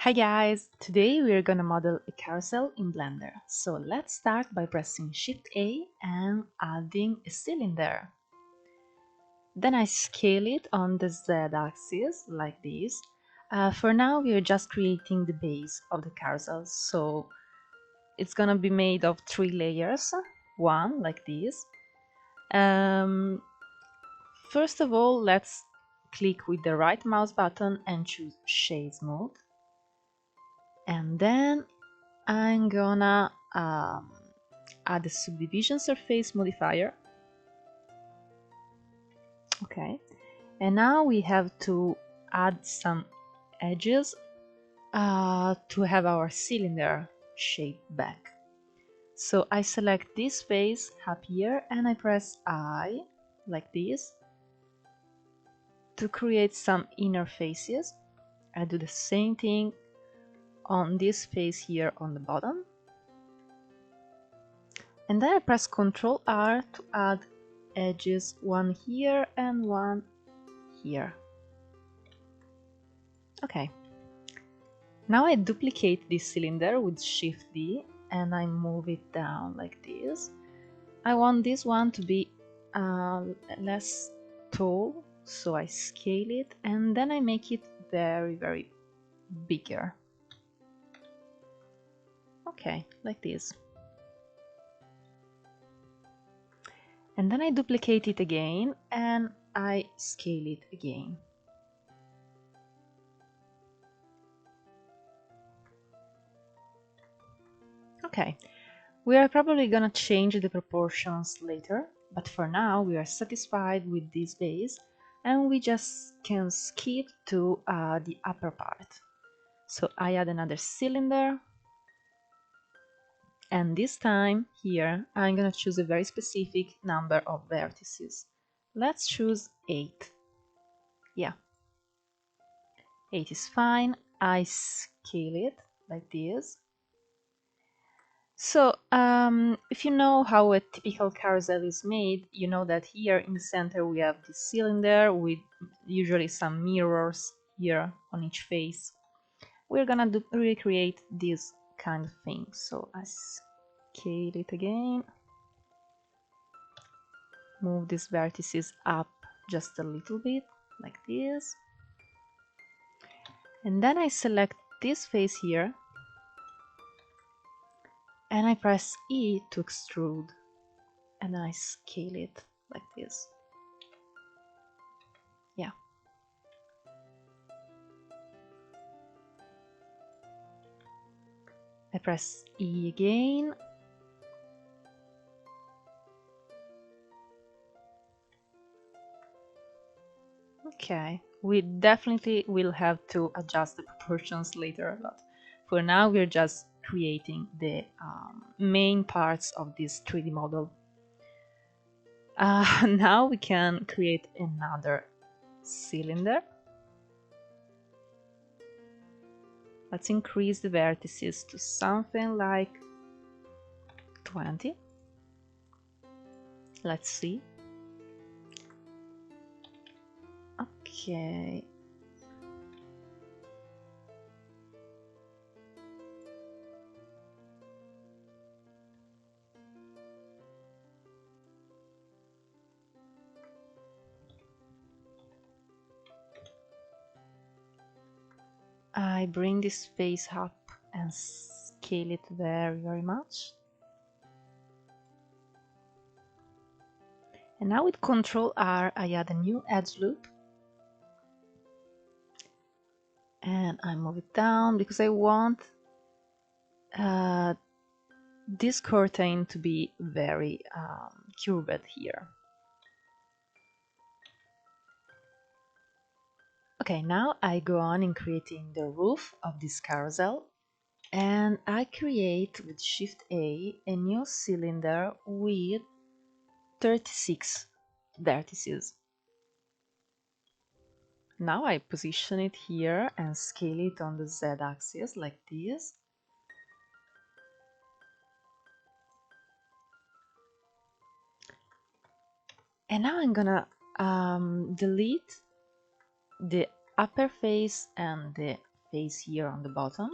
Hi guys! Today we are gonna model a carousel in Blender. So let's start by pressing Shift A and adding a cylinder. Then I scale it on the Z axis like this. For now we are just creating the base of the carousel, so it's gonna be made of 3 layers, one like this. First of all, let's click with the right mouse button and choose Shade Smooth. And then I'm gonna add a subdivision surface modifier. Okay, and now we have to add some edges to have our cylinder shape back. So I select this face up here and I press I like this to create some inner faces. I do the same thing on this face here on the bottom. And then I press Ctrl R to add edges, one here and one here. Okay. Now I duplicate this cylinder with Shift D and I move it down like this. I want this one to be less tall, so I scale it and then I make it very bigger. Okay, like this. And then I duplicate it again and I scale it again. Okay, we are probably gonna change the proportions later, but for now we are satisfied with this base and we just can skip to the upper part. So I add another cylinder, and this time here I'm gonna choose a very specific number of vertices. Let's choose 8. Yeah, 8 is fine. I scale it like this. So, if you know how a typical carousel is made, you know that here in the center we have this cylinder with usually some mirrors here on each face. We're gonna recreate this kind of thing. So I scale it again, move these vertices up just a little bit, like this. And then I select this face here and I press E to extrude. And I scale it like this. Yeah. I press E again. Okay, we definitely will have to adjust the proportions later, but for now we're just creating the main parts of this 3D model. Now we can create another cylinder. Let's increase the vertices to something like 20. Let's see. Okay. I bring this face up and scale it very much. And now with Ctrl R, I add a new edge loop. And I move it down because I want this curtain to be very curved here. Okay, now I go on in creating the roof of this carousel. And I create with Shift A new cylinder with 36 vertices. Now I position it here and scale it on the Z axis like this. And now I'm gonna delete the upper face and the face here on the bottom.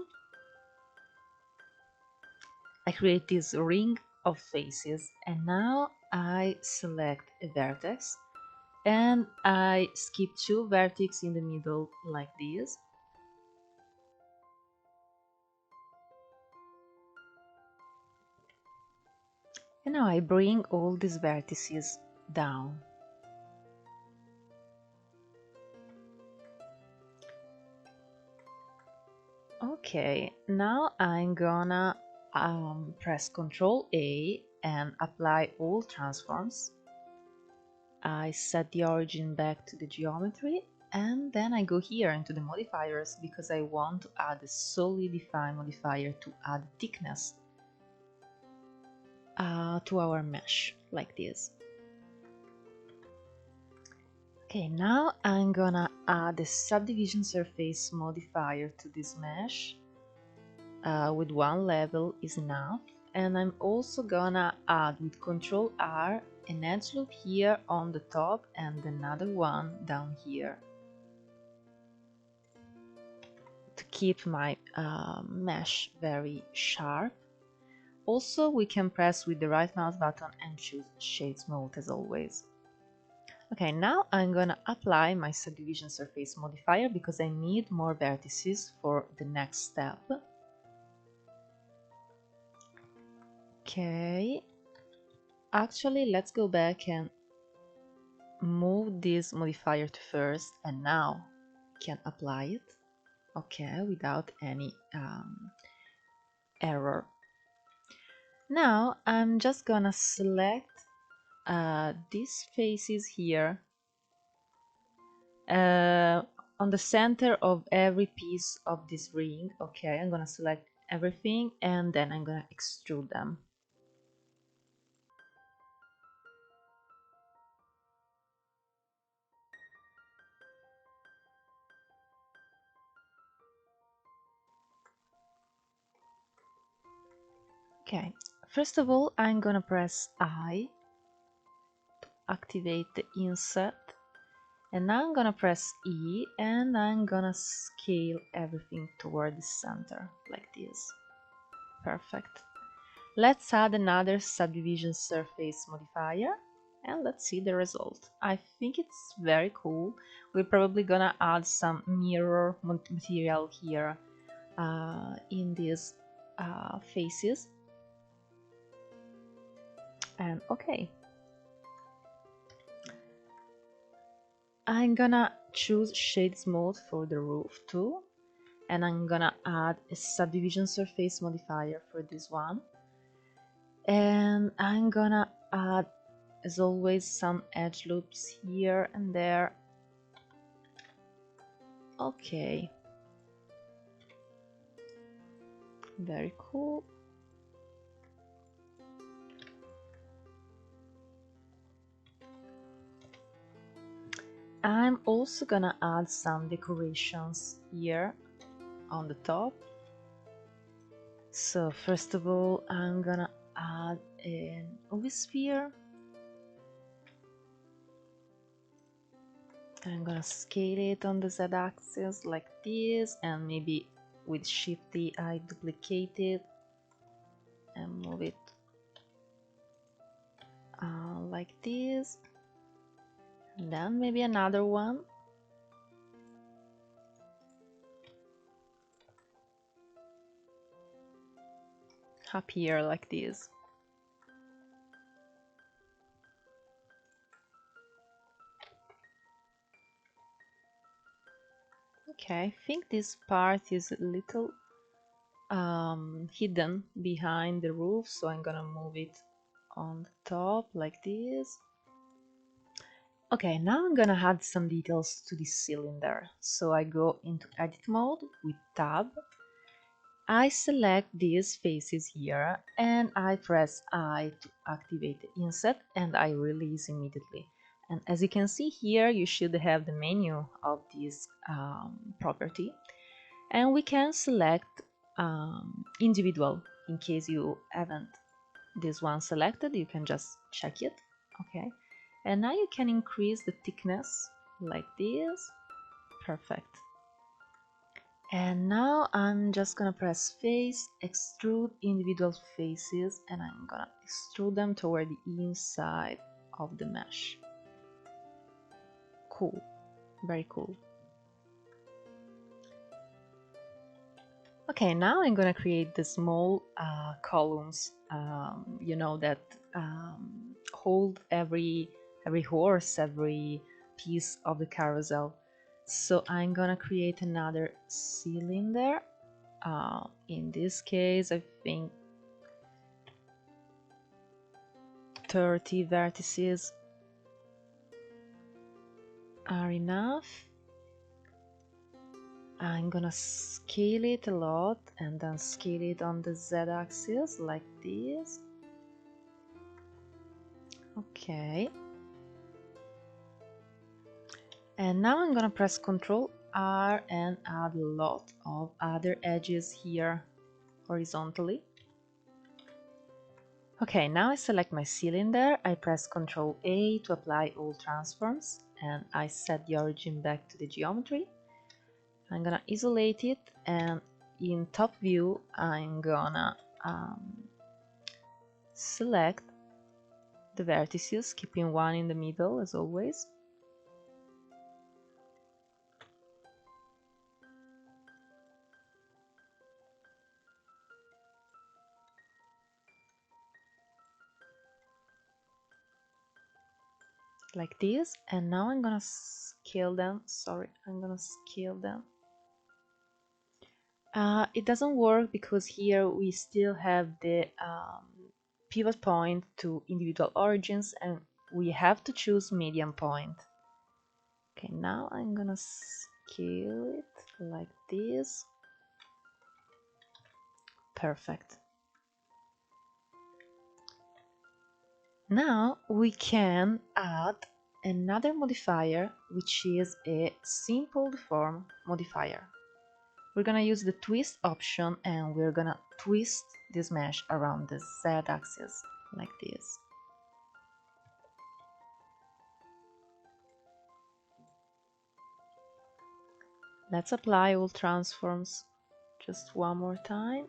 I create this ring of faces, and now I select a vertex and I skip 2 vertices in the middle like this. And now I bring all these vertices down. Okay, now I'm gonna press Ctrl A and apply all transforms. I set the origin back to the geometry, and then I go here into the modifiers because I want to add a solidify modifier to add thickness to our mesh, like this. Okay, now I'm gonna add a subdivision surface modifier to this mesh. With 1 level is enough, and I'm also gonna add with Ctrl R an edge loop here on the top and another one down here to keep my mesh very sharp. Also, we can press with the right mouse button and choose Shades Mode as always. Okay, now I'm gonna apply my subdivision surface modifier because I need more vertices for the next step. Okay, actually let's go back and move this modifier to first, and now can apply it, okay, without any error. Now I'm just gonna select these faces here on the center of every piece of this ring. Okay, I'm gonna select everything and then I'm gonna extrude them. Okay, first of all I'm gonna press I to activate the inset, and now I'm gonna press E and I'm gonna scale everything toward the center like this. Perfect. Let's add another subdivision surface modifier and let's see the result. I think it's very cool. We're probably gonna add some mirror material here in these faces. And okay, I'm gonna choose Shades Mode for the roof too, and I'm gonna add a subdivision surface modifier for this one, and I'm gonna add, as always, some edge loops here and there. Okay, very cool. I'm also gonna add some decorations here on the top. So first of all, I'm gonna add an UV sphere. I'm gonna scale it on the z-axis like this, and maybe with Shift D I duplicate it and move it like this, and then maybe another one. Up here like this. Okay, I think this part is a little hidden behind the roof, so I'm gonna move it on the top like this. Okay, now I'm gonna add some details to this cylinder. So I go into edit mode with tab. I select these faces here and I press I to activate the inset, and I release immediately. And as you can see here, you should have the menu of this property, and we can select individual. In case you haven't this one selected, you can just check it. Okay, and now you can increase the thickness like this. Perfect. And now I'm just gonna press face, extrude individual faces, and I'm gonna extrude them toward the inside of the mesh. Cool, very cool. Okay, now I'm gonna create the small columns, you know, that hold every horse, every piece of the carousel. So I'm gonna create another cylinder. In this case, I think 30 vertices are enough. I'm gonna scale it a lot and then scale it on the z-axis like this. Okay. And now I'm gonna press Ctrl R and add a lot of other edges here horizontally. Okay, now I select my cylinder, I press Ctrl A to apply all transforms, and I set the origin back to the geometry. I'm gonna isolate it, and in top view I'm gonna select the vertices, keeping one in the middle as always. Like this, and now I'm gonna scale them. I'm gonna scale them. It doesn't work because here we still have the pivot point to individual origins, and we have to choose median point. Okay, now I'm gonna scale it like this. Perfect. Now we can add another modifier, which is a simple deform modifier. We're gonna use the twist option, and we're gonna twist this mesh around the z-axis like this. Let's apply all transforms just one more time.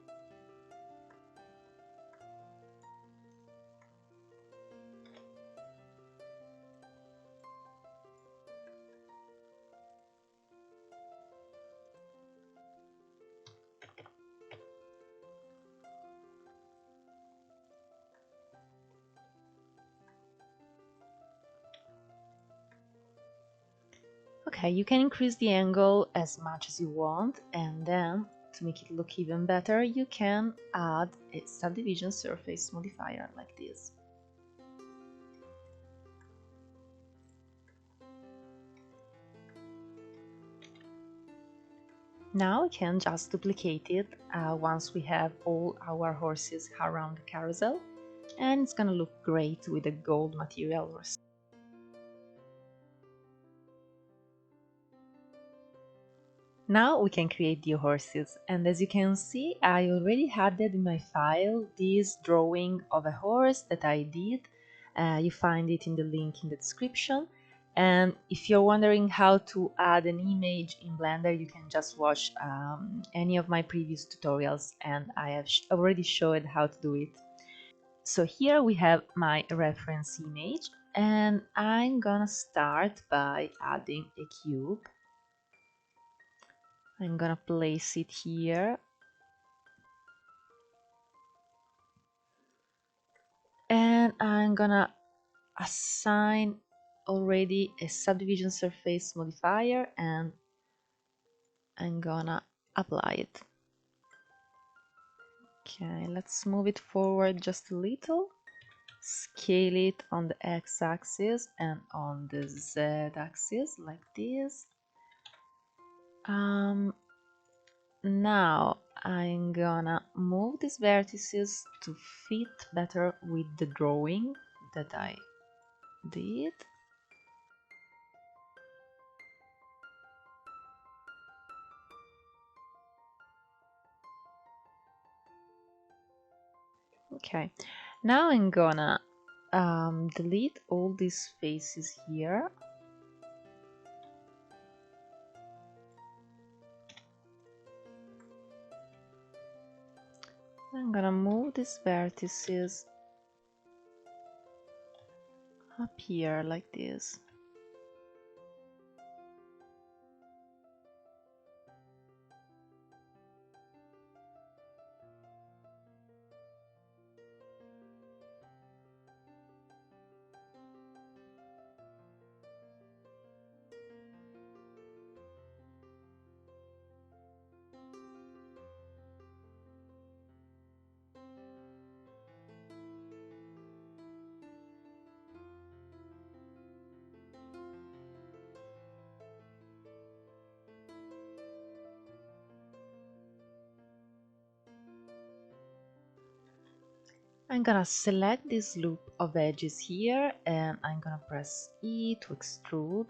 Okay, you can increase the angle as much as you want, and then to make it look even better, you can add a subdivision surface modifier like this. Now we can just duplicate it once we have all our horses around the carousel, and it's gonna look great with the gold material. Now we can create the horses, and as you can see, I already added in my file this drawing of a horse that I did. You find it in the link in the description. And if you're wondering how to add an image in Blender, you can just watch any of my previous tutorials, and I have already showed how to do it. So here we have my reference image, and I'm gonna start by adding a cube. I'm gonna place it here, and I'm gonna assign already a subdivision surface modifier, and I'm gonna apply it. Okay, let's move it forward just a little, scale it on the x-axis and on the z-axis like this. Now I'm gonna move these vertices to fit better with the drawing that I did. Okay, now I'm gonna delete all these faces here. I'm gonna move these vertices up here like this. I'm gonna select this loop of edges here and I'm gonna press E to extrude.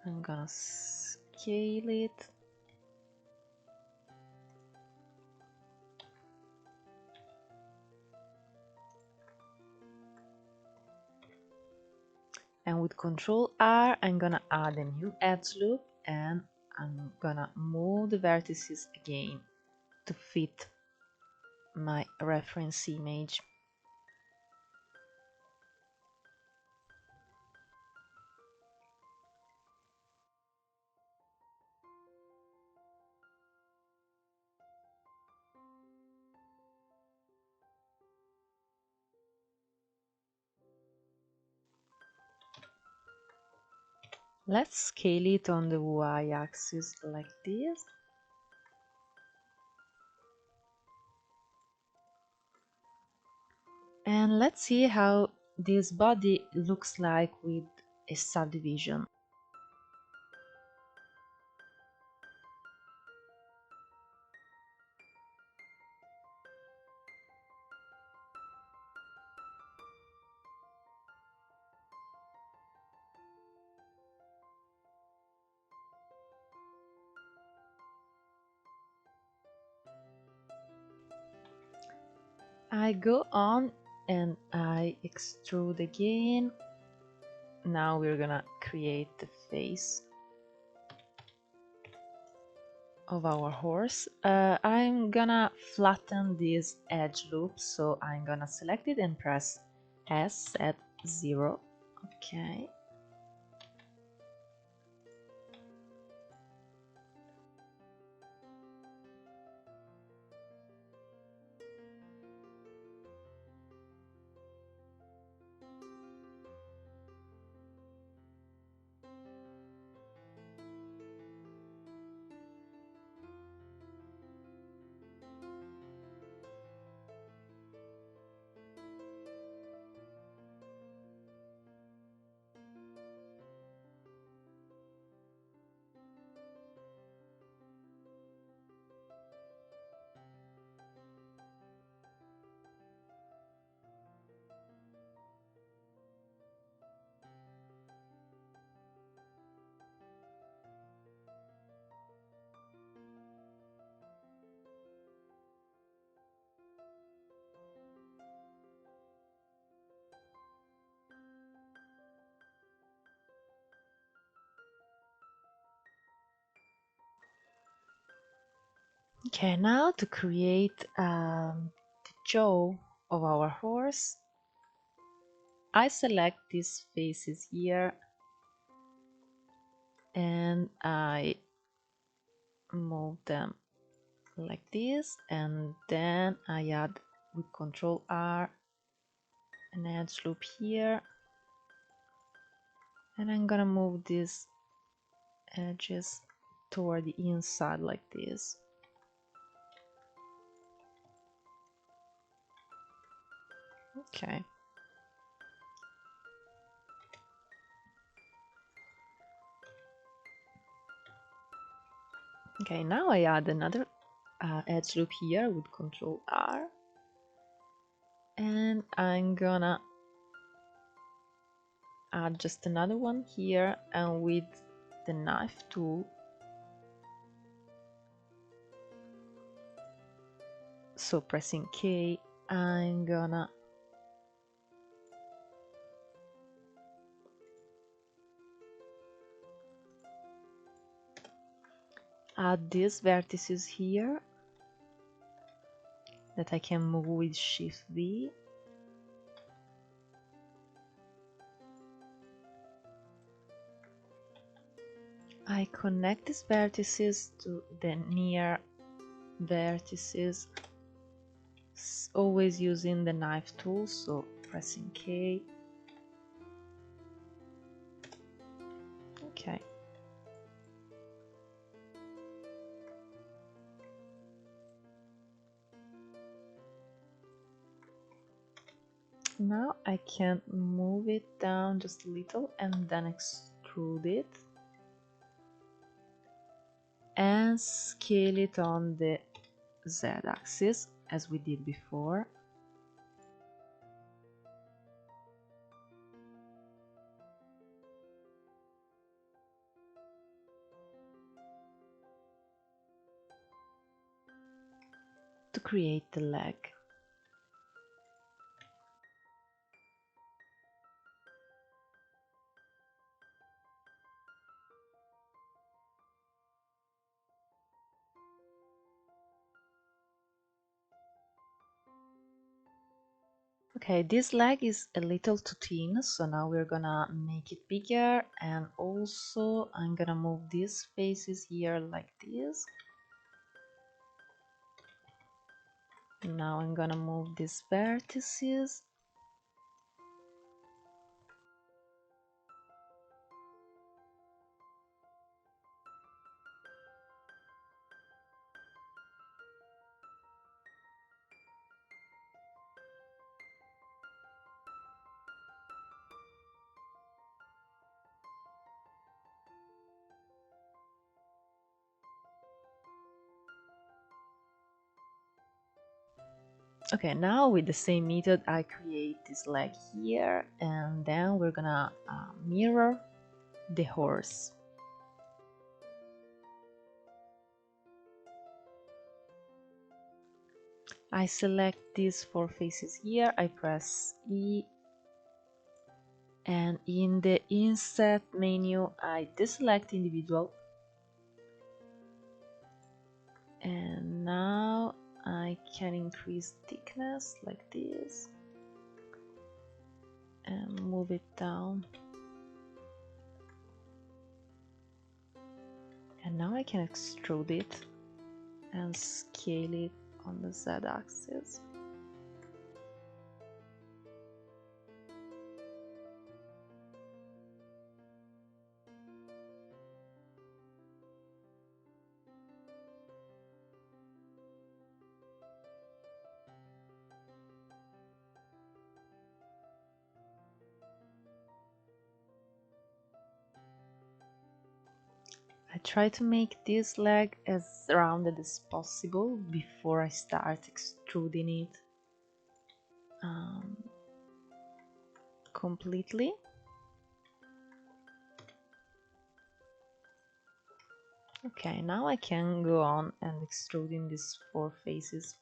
I'm gonna scale it. And with Control R, I'm gonna add a new edge loop and I'm gonna move the vertices again to fit my reference image. Let's scale it on the y-axis like this. And let's see how this body looks like with a subdivision. I go on and I extrude again. Now we're gonna create the face of our horse. I'm gonna flatten this edge loop, so I'm gonna select it and press S at 0. Okay. Okay, now to create the jaw of our horse, I select these faces here and I move them like this, and then I add with Control R an edge loop here, and I'm gonna move these edges toward the inside like this. Okay. Okay, now I add another edge loop here with Control R, and I'm gonna add just another one here, and with the knife tool, so pressing K, I'm gonna add these vertices here that I can move with Shift V. I connect these vertices to the near vertices, always using the knife tool, so pressing K. Okay. Now I can move it down just a little and then extrude it and scale it on the Z-axis as we did before. To create the leg. Okay, this leg is a little too thin, so now we're gonna make it bigger, and also I'm gonna move these faces here like this. Now I'm gonna move these vertices. Okay, now with the same method I create this leg here, and then we're gonna mirror the horse. I select these four faces here, I press E, and in the inset menu I deselect individual, and now I can increase thickness like this and move it down, and now I can extrude it and scale it on the Z-axis. I try to make this leg as rounded as possible before I start extruding it completely. Okay, now I can go on and extruding these four faces.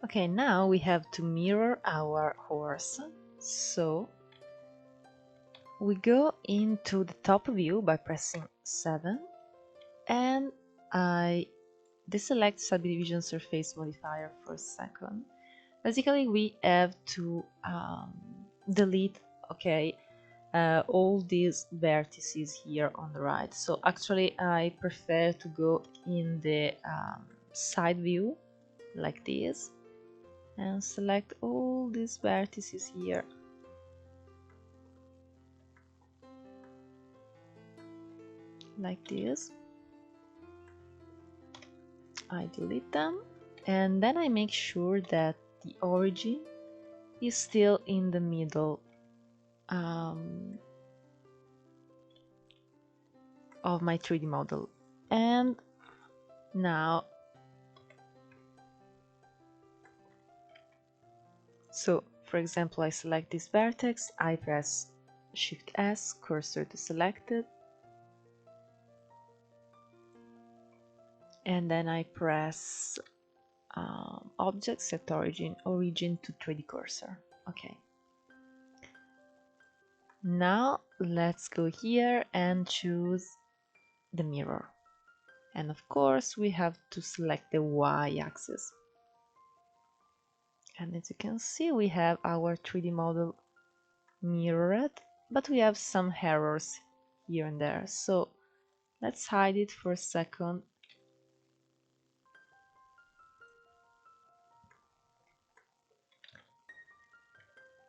Okay, now we have to mirror our horse. So we go into the top view by pressing 7, and I deselect subdivision surface modifier for a second. Basically, we have to delete, okay, all these vertices here on the right. So actually, I prefer to go in the side view like this and select all these vertices here like this. I delete them, and then I make sure that the origin is still in the middle of my 3D model. And now, so for example, I select this vertex, I press Shift S, cursor to select it, and then I press Object, Set Origin, Origin to 3D Cursor. Okay. Now let's go here and choose the mirror. And of course we have to select the Y-axis. And as you can see, we have our 3D model mirrored, but we have some errors here and there. So let's hide it for a second.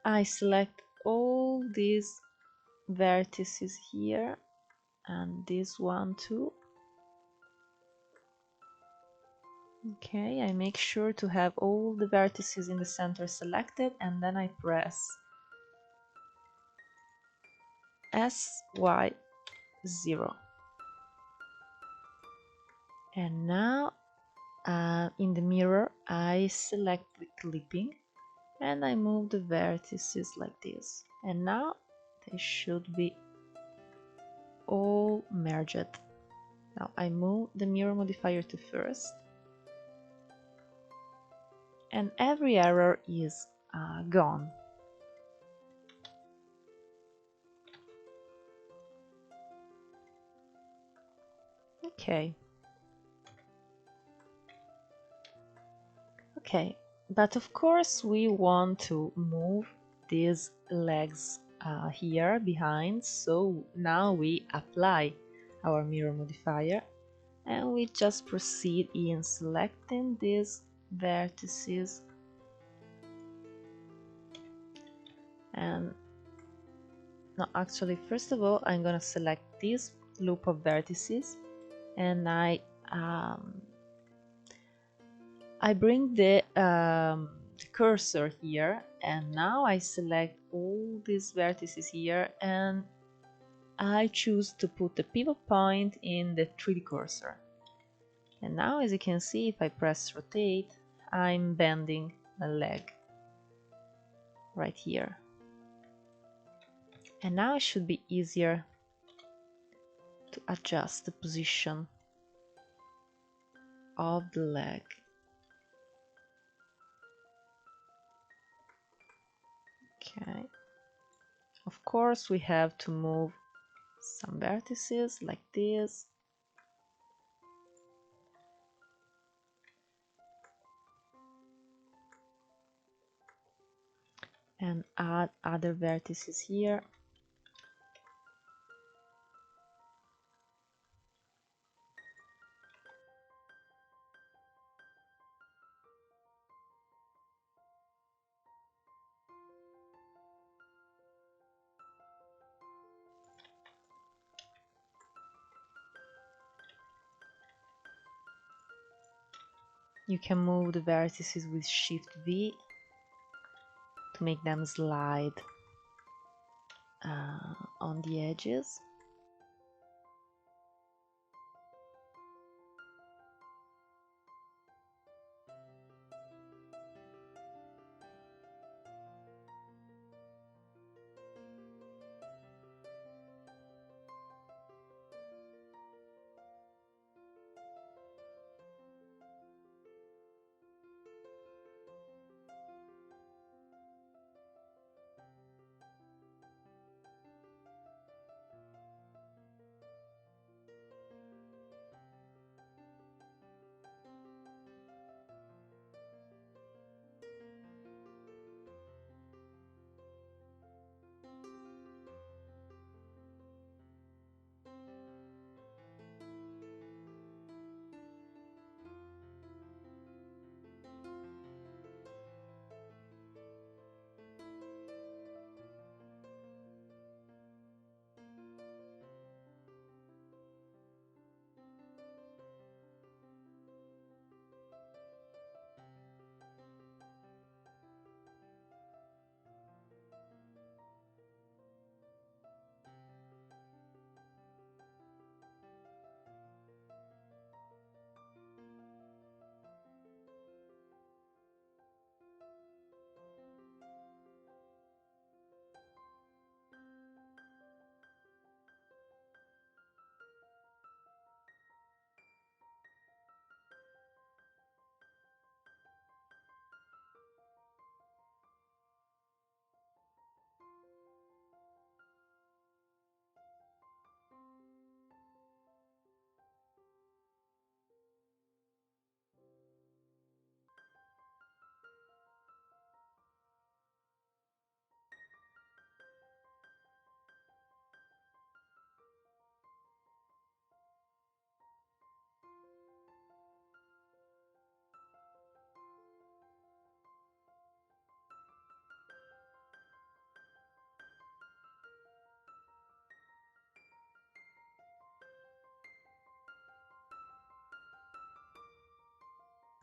I select all these vertices here and this one too. Okay, I make sure to have all the vertices in the center selected, and then I press SY0. And now in the mirror I select the clipping and I move the vertices like this. And now they should be all merged. Now I move the mirror modifier to first, and every error is gone. Okay. Okay, but of course we want to move these legs here behind, so now we apply our mirror modifier and we just proceed in selecting these vertices, and no, actually first of all I'm gonna select this loop of vertices and I bring the cursor here, and now I select all these vertices here and I choose to put the pivot point in the 3D cursor. And now, as you can see, if I press rotate, I'm bending the leg right here. And now it should be easier to adjust the position of the leg. Okay. Of course, we have to move some vertices like this. And add other vertices here. You can move the vertices with Shift V to make them slide on the edges.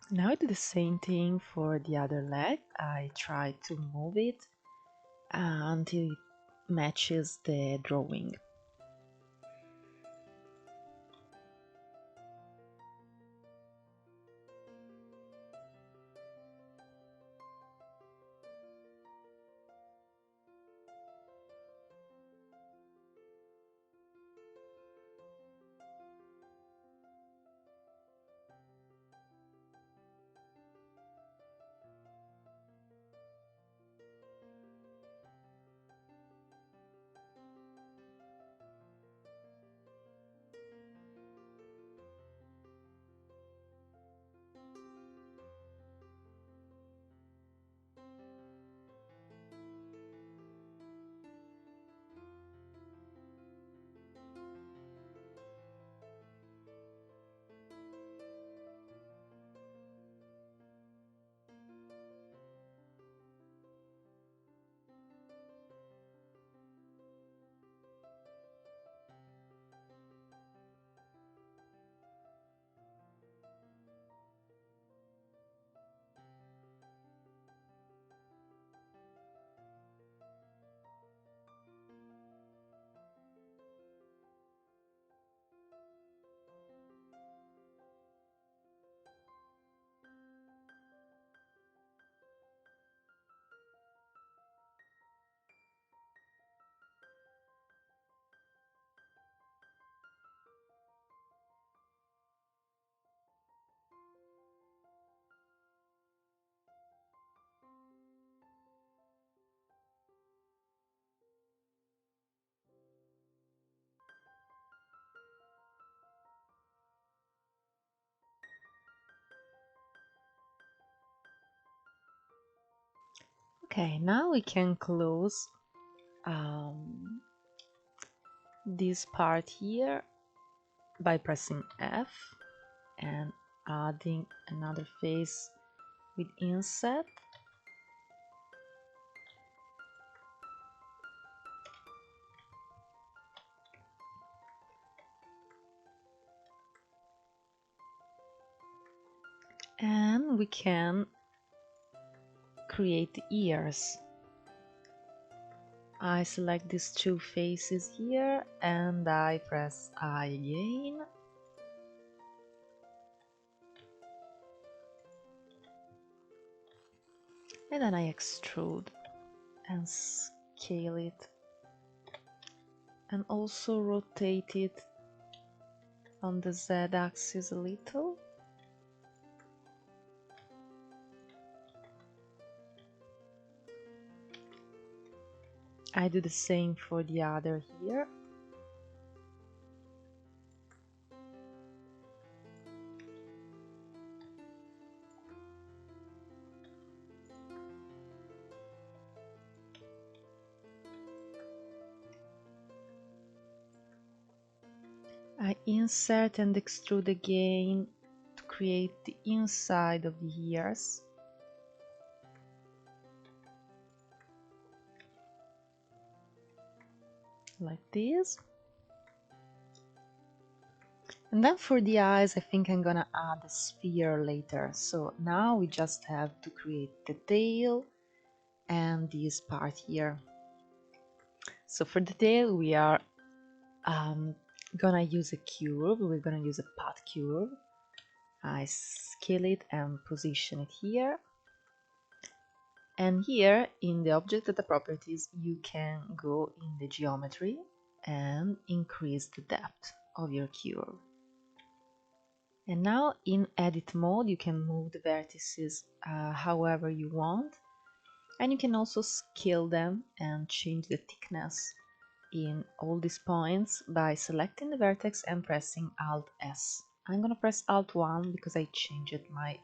Now I do the same thing for the other leg. I try to move it until it matches the drawing. Okay, now we can close this part here by pressing F and adding another face with inset. And we can create the ears. I select these two faces here and I press I again. And then I extrude and scale it and also rotate it on the Z axis a little. I do the same for the other here. I insert and extrude again to create the inside of the ears. Like this. And then for the eyes, I think I'm gonna add a sphere later. So now we just have to create the tail and this part here. So for the tail, we are gonna use a curve. We're gonna use a path curve. I scale it and position it here. And here in the object data properties, you can go in the geometry and increase the depth of your curve. And now in edit mode, you can move the vertices however you want. And you can also scale them and change the thickness in all these points by selecting the vertex and pressing Alt S. I'm gonna press Alt 1 because I changed my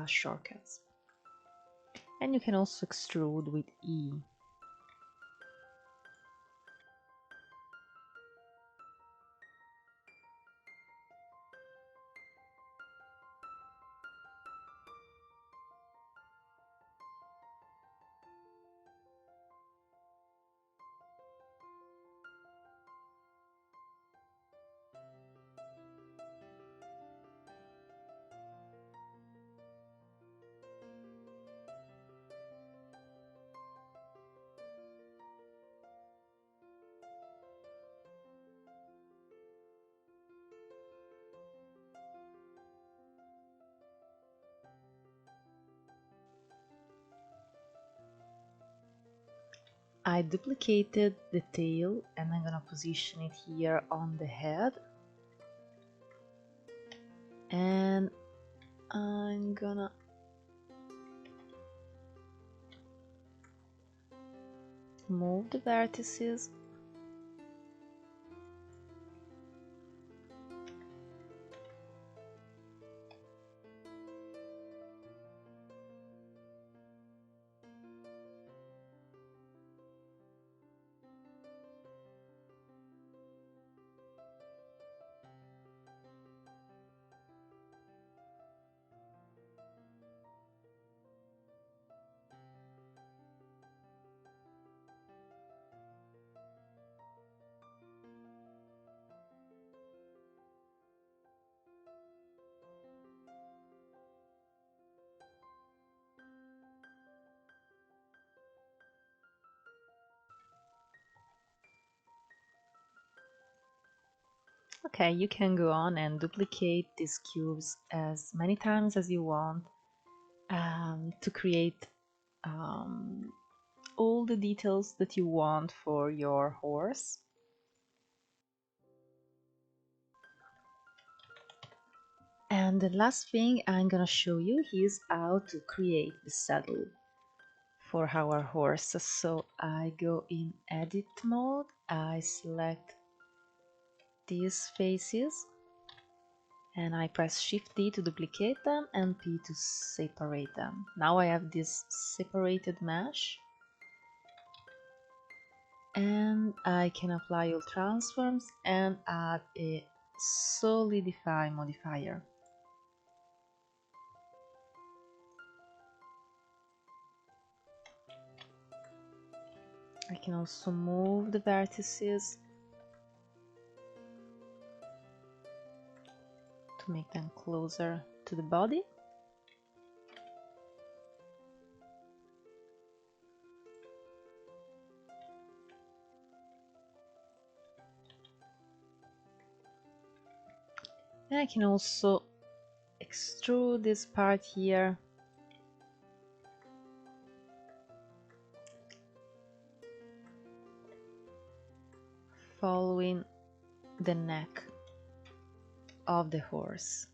shortcuts. And you can also extrude with E. I duplicated the tail and I'm gonna position it here on the head. And I'm gonna move the vertices. Okay, you can go on and duplicate these cubes as many times as you want to create all the details that you want for your horse. And the last thing I'm gonna show you is how to create the saddle for our horse. So I go in edit mode, I select these faces and I press Shift D to duplicate them and P to separate them. Now I have this separated mesh and I can apply all transforms and add a solidify modifier. I can also move the vertices to make them closer to the body. And I can also extrude this part here following the neck of the horse.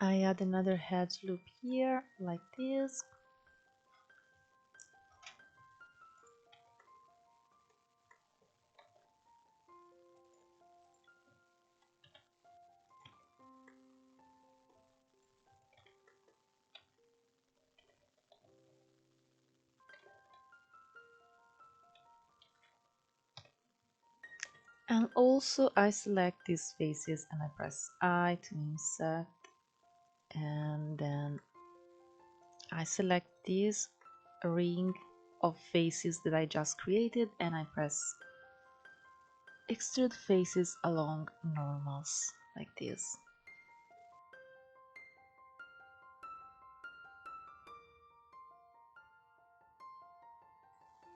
I add another head loop here, like this. And also I select these faces and I press I to insert, and then I select this ring of faces that I just created and I press extrude faces along normals, like this.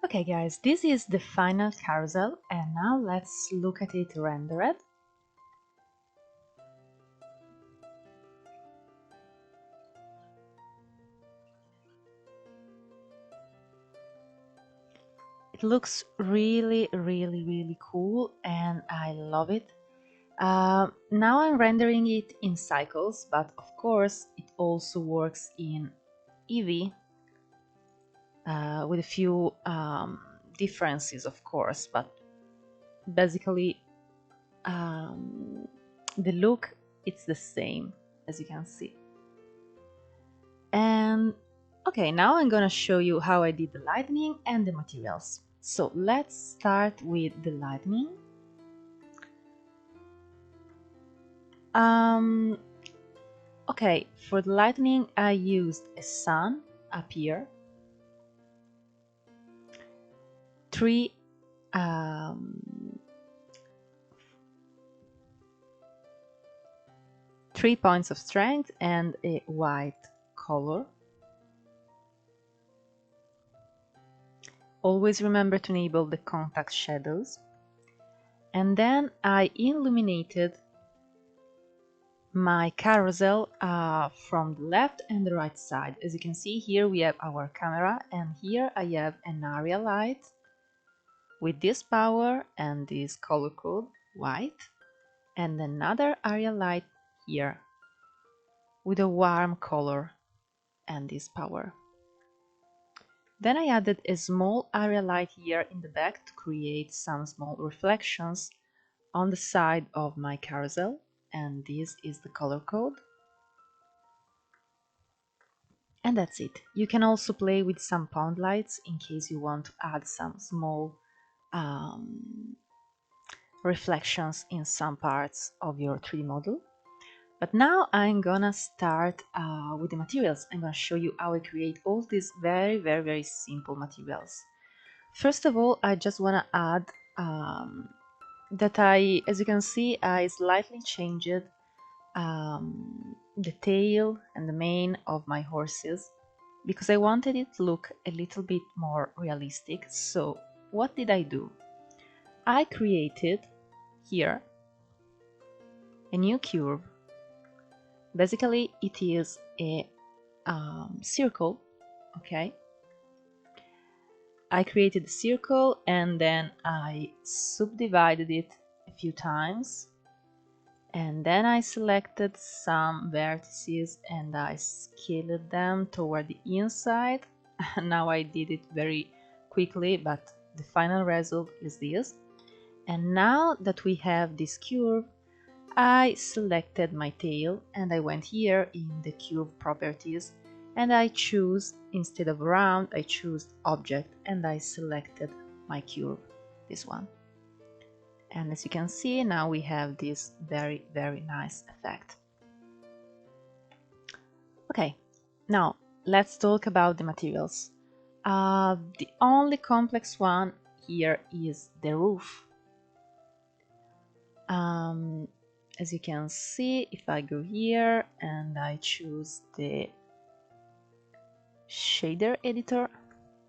Okay guys, this is the final carousel and now let's look at it rendered. It looks really cool and I love it. Now I'm rendering it in cycles, but of course it also works in Eevee with a few differences, of course, but basically the look it's the same, as you can see. And Okay, now I'm gonna show you how I did the lightning and the materials. So let's start with the lightning. Okay, for the lightning I used a sun up here, three 3 points of strength and a white color. Always remember to enable the contact shadows. And then I illuminated my carousel from the left and the right side. As you can see here we have our camera, and here I have an area light with this power and this color code white, and another area light here with a warm color and this power. Then I added a small area light here in the back to create some small reflections on the side of my carousel, and this is the color code. And that's it. You can also play with some pound lights in case you want to add some small reflections in some parts of your 3D model. But now I'm gonna start with the materials. I'm gonna show you how I create all these very simple materials. First of all, I just wanna add that as you can see, I slightly changed the tail and the mane of my horses because I wanted it to look a little bit more realistic. So what did I do? I created here a new curve. Basically it is a circle, okay? I created a circle and then I subdivided it a few times, and then I selected some vertices and I scaled them toward the inside. Now I did it very quickly, but the final result is this. And now that we have this curve, I selected my tail and I went here in the curve properties and I choose, instead of round, I choose object and I selected my curve, this one. And as you can see, now we have this very nice effect. Okay, now let's talk about the materials. The only complex one here is the roof. As you can see, if I go here and I choose the shader editor,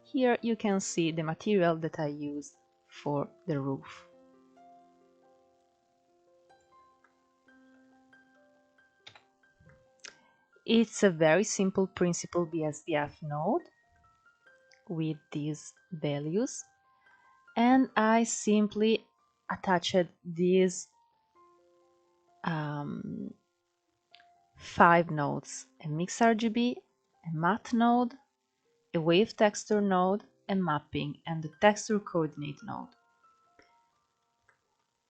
here you can see the material that I used for the roof. It's a very simple principle BSDF node with these values, and I simply attached these 5 nodes: a mix RGB, a matte node, a wave texture node, a mapping, and the texture coordinate node.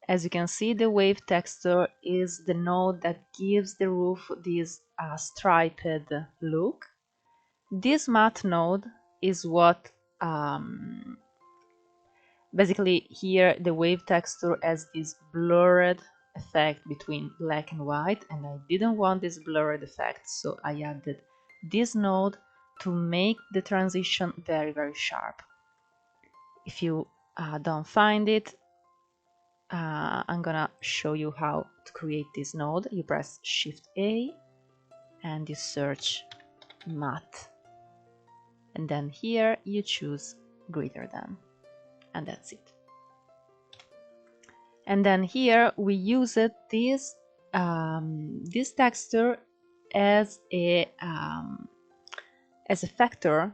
As you can see, the wave texture is the node that gives the roof this striped look. This matte node is what basically here the wave texture has this blurred effect between black and white, and I didn't want this blurred effect, so I added this node to make the transition very sharp. If you don't find it, I'm gonna show you how to create this node. You press Shift A and you search matte, and then here you choose greater than, and that's it. And then here we use this texture as a factor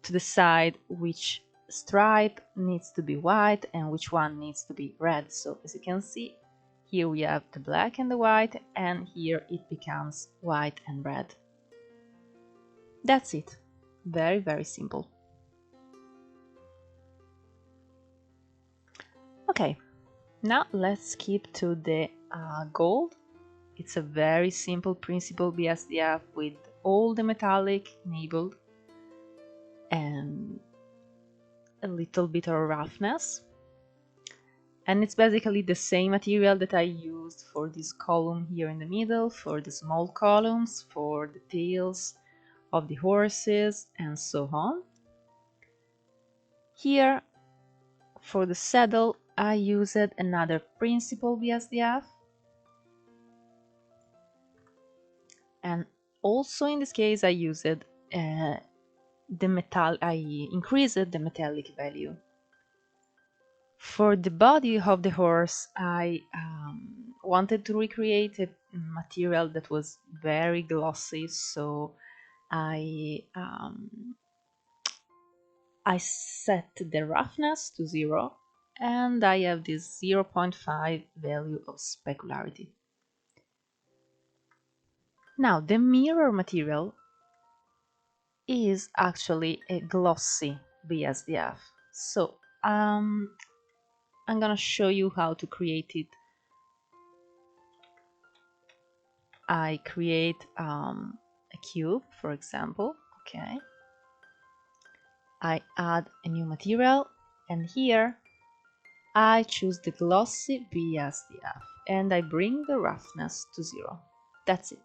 to decide which stripe needs to be white and which one needs to be red. So as you can see, here we have the black and the white, and here it becomes white and red. That's it. Very simple. Okay, now let's skip to the gold. It's a very simple principle BSDF with all the metallic enabled. and a little bit of roughness. And it's basically the same material that I used for this column here in the middle, for the small columns, for the tails of the horses, and so on. Here, for the saddle, I used another principal BSDF, and also in this case I used I increased the metallic value. For the body of the horse, I wanted to recreate a material that was very glossy, so I set the roughness to 0, and I have this 0.5 value of specularity. Now, the mirror material is actually a glossy BSDF. So I'm gonna show you how to create it. I create a cube, for example. Okay. I add a new material, and here I choose the glossy BSDF, and I bring the roughness to 0. That's it.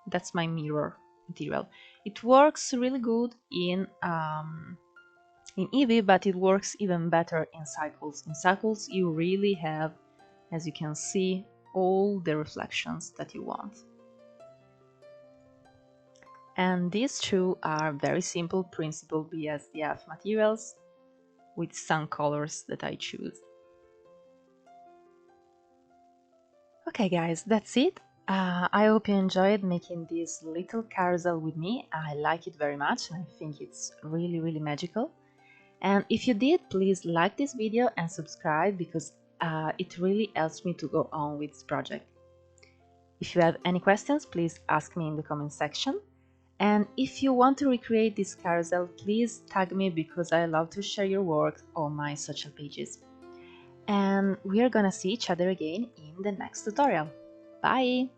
That's my mirror material. It works really good in Eevee, but it works even better in Cycles. In Cycles, you really have, as you can see, all the reflections that you want. And these two are very simple principal BSDF materials with some colors that I choose. Okay guys, that's it. I hope you enjoyed making this little carousel with me. I like it very much and I think it's really magical. And if you did, please like this video and subscribe because it really helps me to go on with this project. If you have any questions, please ask me in the comment section. And if you want to recreate this carousel, please tag me because I love to share your work on my social pages. And we are gonna see each other again in the next tutorial. Bye!